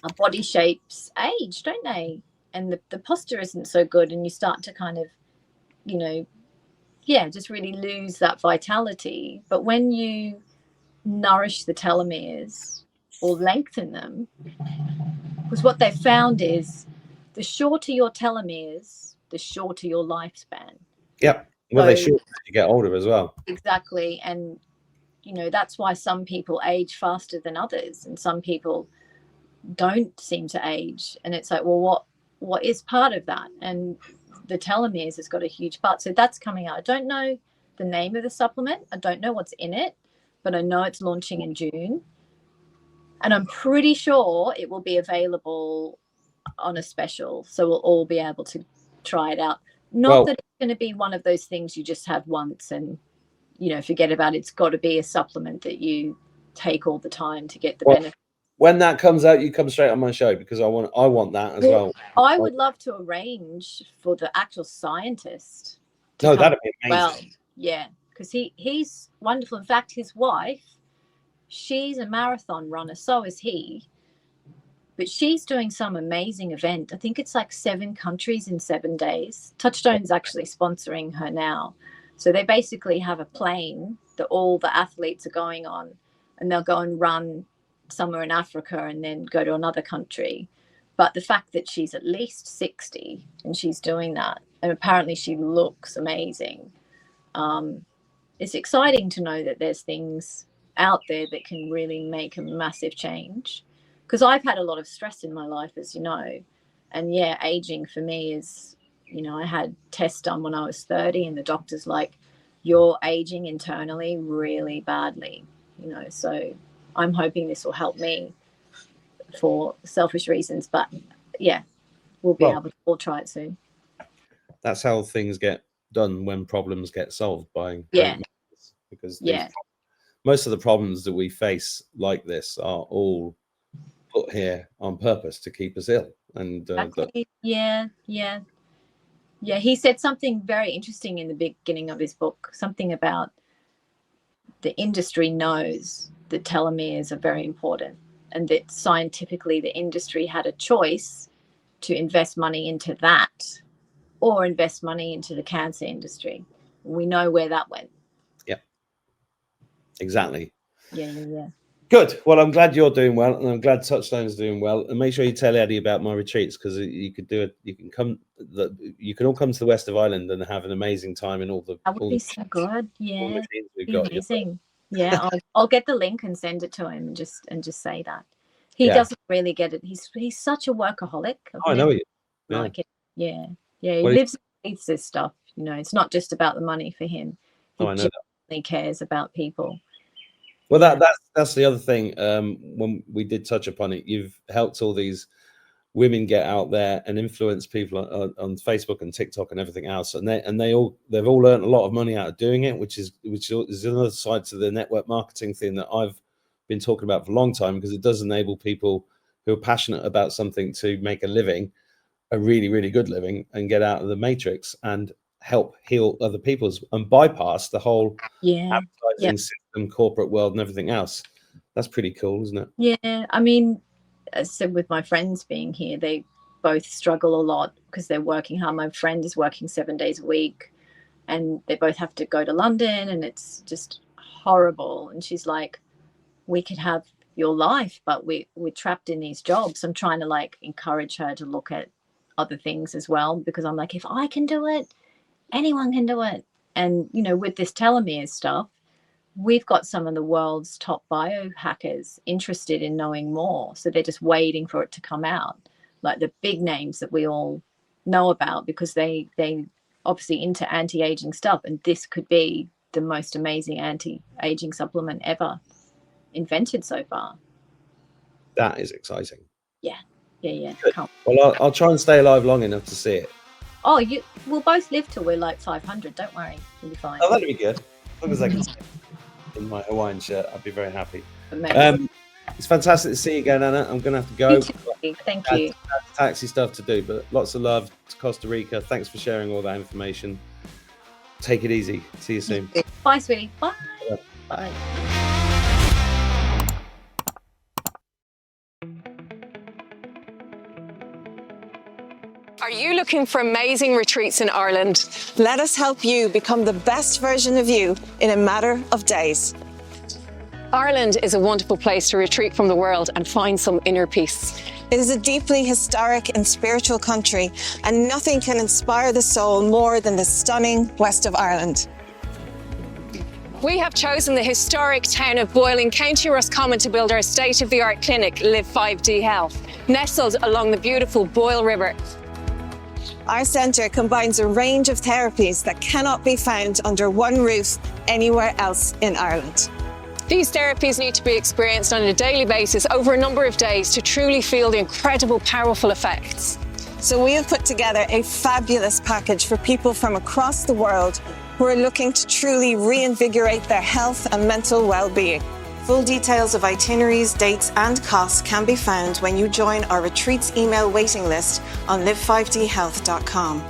our body shapes age, don't they? And the posture isn't so good. And you start to kind of, you know, yeah, just really lose that vitality. But when you nourish the telomeres or lengthen them, because what they found is the shorter your telomeres, the shorter your lifespan. Yep. Well, they should as you get older as well. Exactly. And, you know, that's why some people age faster than others and some people don't seem to age. And it's like, well, what is part of that? And the telomeres has got a huge part. So that's coming out. I don't know the name of the supplement. I don't know what's in it, but I know it's launching in June. And I'm pretty sure it will be available on a special. So we'll all be able to try it out. Not that it's going to be one of those things you just have once and, you know, forget about it. It's got to be a supplement that you take all the time to get the benefit. When that comes out, you come straight on my show because I want that as well. I would love to arrange for the actual scientist. No, that'd be amazing. Well, yeah, because he's wonderful. In fact, his wife, she's a marathon runner. So is he. But she's doing some amazing event. I think it's like 7 countries in 7 days. Touchstone's actually sponsoring her now. So they basically have a plane that all the athletes are going on, and they'll go and run somewhere in Africa and then go to another country. But the fact that she's at least 60 and she's doing that, and apparently she looks amazing, it's exciting to know that there's things out there that can really make a massive change. Because I've had a lot of stress in my life, as you know. And yeah, aging for me is, you know, I had tests done when I was 30 and the doctor's like, you're aging internally really badly, you know. So I'm hoping this will help me for selfish reasons. But yeah, we'll be able to all try it soon. That's how things get done when problems get solved by because most of the problems that we face like this are all put here on purpose to keep us ill. And he said something very interesting in the beginning of his book, something about the industry knows that telomeres are very important and that scientifically the industry had a choice to invest money into that or invest money into the cancer industry. We know where that went. Yeah, exactly. Yeah. Good. Well, I'm glad you're doing well, and I'm glad Touchstone's doing well. And make sure you tell Eddie about my retreats, because you could do it. You can come. You can all come to the west of Ireland and have an amazing time in all the. That would be so good. Yeah, amazing. Yeah, I'll get the link and send it to him, and just say that he doesn't really get it. He's such a workaholic. I know you. Like it. Yeah. He lives and breathes this stuff. You know, it's not just about the money for him. He genuinely cares about people. Well, that's the other thing. When we did touch upon it, you've helped all these women get out there and influence people on Facebook and TikTok and everything else, and they've all earned a lot of money out of doing it, which is another side to the network marketing thing that I've been talking about for a long time, because it does enable people who are passionate about something to make a living, a really, really good living, and get out of the matrix and help heal other people's and bypass the whole Yeah. advertising system, corporate world, and everything else. That's pretty cool, isn't it? Yeah. I mean, as I said, with my friends being here, they both struggle a lot because they're working hard. My friend is working 7 days a week, and they both have to go to London, and it's just horrible. And she's like, we could have your life, but we're trapped in these jobs. I'm trying to like encourage her to look at other things as well, because I'm like, if I can do it, anyone can do it. And you know, with this telomere stuff, we've got some of the world's top biohackers interested in knowing more, so they're just waiting for it to come out, like the big names that we all know about, because they obviously into anti-aging stuff, and this could be the most amazing anti-aging supplement ever invented so far. That is exciting. Yeah. Well, I'll try and stay alive long enough to see it. Oh, we'll both live till we're like 500. Don't worry, we'll be fine. Oh, that'd be good. As long as I can stay in my Hawaiian shirt, I'd be very happy. It's fantastic to see you again, Anna. I'm going to have to go. Thank you. Taxi stuff to do, but lots of love to Costa Rica. Thanks for sharing all that information. Take it easy. See you soon. Bye, sweetie. Bye. Bye. Are you looking for amazing retreats in Ireland? Let us help you become the best version of you in a matter of days. Ireland is a wonderful place to retreat from the world and find some inner peace. It is a deeply historic and spiritual country, and nothing can inspire the soul more than the stunning west of Ireland. We have chosen the historic town of Boyle in County Roscommon to build our state-of-the-art clinic, LifeWave Health, nestled along the beautiful Boyle River. Our centre combines a range of therapies that cannot be found under one roof anywhere else in Ireland. These therapies need to be experienced on a daily basis over a number of days to truly feel the incredible, powerful effects. So we have put together a fabulous package for people from across the world who are looking to truly reinvigorate their health and mental well-being. Full details of itineraries, dates and costs can be found when you join our retreats email waiting list on live5dhealth.com.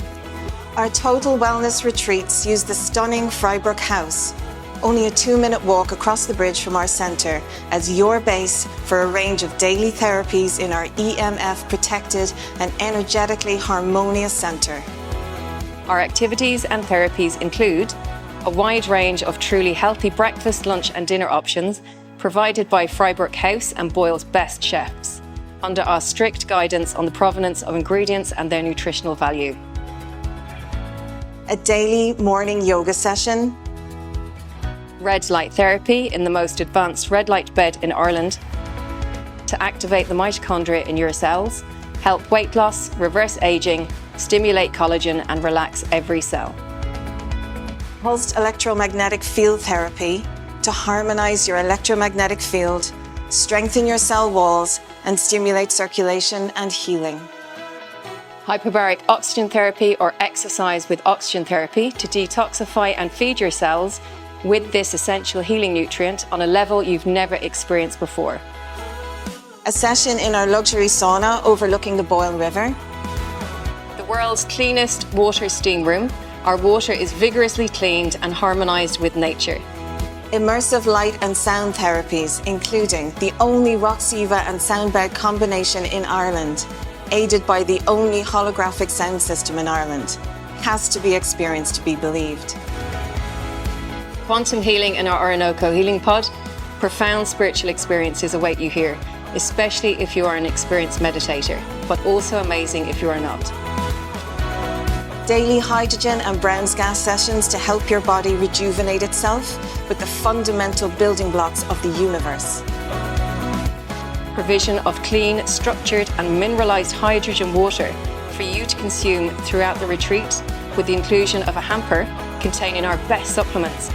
Our total wellness retreats use the stunning Frybrook House, only a 2-minute walk across the bridge from our centre, as your base for a range of daily therapies in our EMF protected and energetically harmonious centre. Our activities and therapies include a wide range of truly healthy breakfast, lunch and dinner options provided by Frybrook House and Boyle's best chefs, under our strict guidance on the provenance of ingredients and their nutritional value. A daily morning yoga session. Red light therapy in the most advanced red light bed in Ireland to activate the mitochondria in your cells, help weight loss, reverse aging, stimulate collagen and relax every cell. Pulsed electromagnetic field therapy to harmonize your electromagnetic field, strengthen your cell walls, and stimulate circulation and healing. Hyperbaric oxygen therapy or exercise with oxygen therapy to detoxify and feed your cells with this essential healing nutrient on a level you've never experienced before. A session in our luxury sauna overlooking the Boyle River. The world's cleanest water steam room. Our water is vigorously cleaned and harmonized with nature. Immersive light and sound therapies, including the only Roxiva and soundbed combination in Ireland, aided by the only holographic sound system in Ireland. Has to be experienced to be believed. Quantum healing in our Orinoco healing pod. Profound spiritual experiences await you here, especially if you are an experienced meditator, but also amazing if you are not. Daily hydrogen and Brown's gas sessions to help your body rejuvenate itself with the fundamental building blocks of the universe. Provision of clean, structured and mineralized hydrogen water for you to consume throughout the retreat, with the inclusion of a hamper containing our best supplements.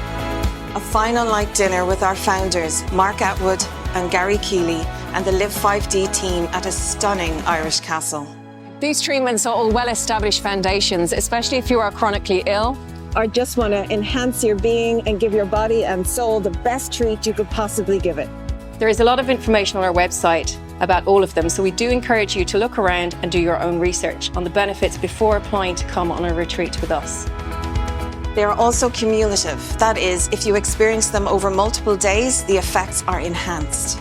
A final light dinner with our founders, Mark Atwood and Gary Keeley, and the Live5D team at a stunning Irish castle. These treatments are all well-established foundations, especially if you are chronically ill or just want to enhance your being and give your body and soul the best treat you could possibly give it. There is a lot of information on our website about all of them, so we do encourage you to look around and do your own research on the benefits before applying to come on a retreat with us. They are also cumulative. That is, if you experience them over multiple days, the effects are enhanced.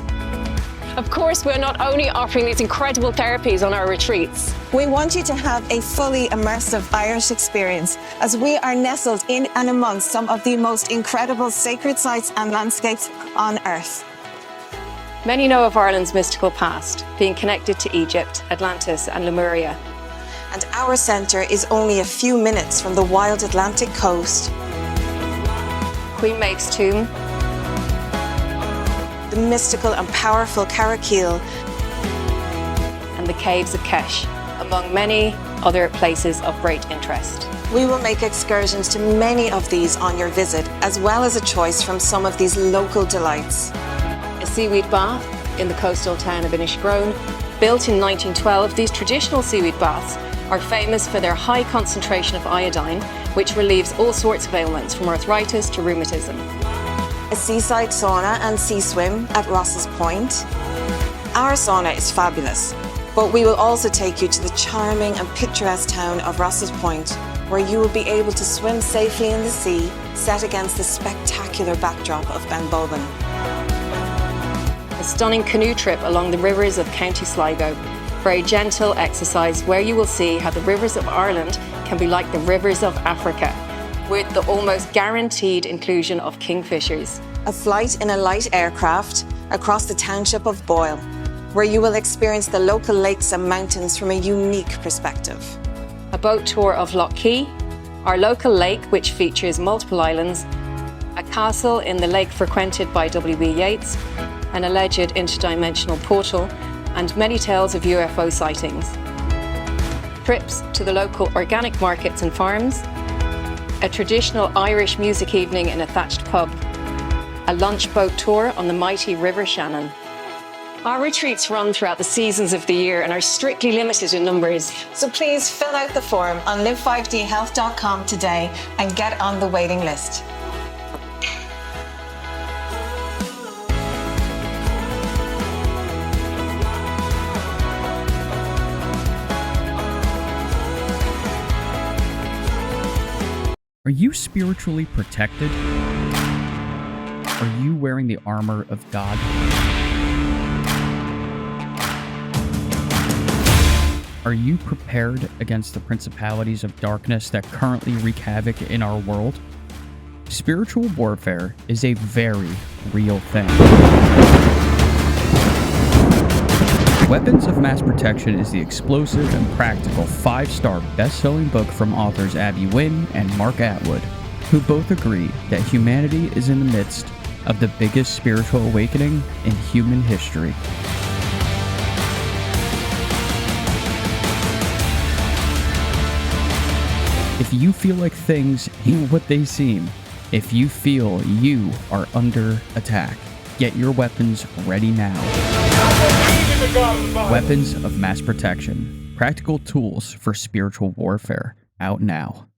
Of course, we're not only offering these incredible therapies on our retreats. We want you to have a fully immersive Irish experience as we are nestled in and amongst some of the most incredible sacred sites and landscapes on Earth. Many know of Ireland's mystical past, being connected to Egypt, Atlantis and Lemuria. And our centre is only a few minutes from the wild Atlantic coast, Queen Maeg's tomb, the mystical and powerful Carrickeel, and the caves of Kesh, among many other places of great interest. We will make excursions to many of these on your visit, as well as a choice from some of these local delights. A seaweed bath in the coastal town of Inishgrone. Built in 1912, these traditional seaweed baths are famous for their high concentration of iodine, which relieves all sorts of ailments from arthritis to rheumatism. A seaside sauna and sea swim at Ross's Point. Our sauna is fabulous, but we will also take you to the charming and picturesque town of Ross's Point, where you will be able to swim safely in the sea, set against the spectacular backdrop of Benbulben. A stunning canoe trip along the rivers of County Sligo. Very gentle exercise where you will see how the rivers of Ireland can be like the rivers of Africa, with the almost guaranteed inclusion of kingfishers. A flight in a light aircraft across the township of Boyle, where you will experience the local lakes and mountains from a unique perspective. A boat tour of Lough Key, our local lake which features multiple islands, a castle in the lake frequented by W.B. Yeats, an alleged interdimensional portal, and many tales of UFO sightings. Trips to the local organic markets and farms, a traditional Irish music evening in a thatched pub, a lunch boat tour on the mighty River Shannon. Our retreats run throughout the seasons of the year and are strictly limited in numbers. So please fill out the form on live5dhealth.com today and get on the waiting list. Are you spiritually protected? Are you wearing the armor of God? Are you prepared against the principalities of darkness that currently wreak havoc in our world? Spiritual warfare is a very real thing. Weapons of Mass Protection is the explosive and practical 5-star best-selling book from authors Abby Wynn and Mark Atwood, who both agree that humanity is in the midst of the biggest spiritual awakening in human history. If you feel like things ain't what they seem, if you feel you are under attack, get your weapons ready now. Weapons of Mass Protection. Practical tools for spiritual warfare. Out now.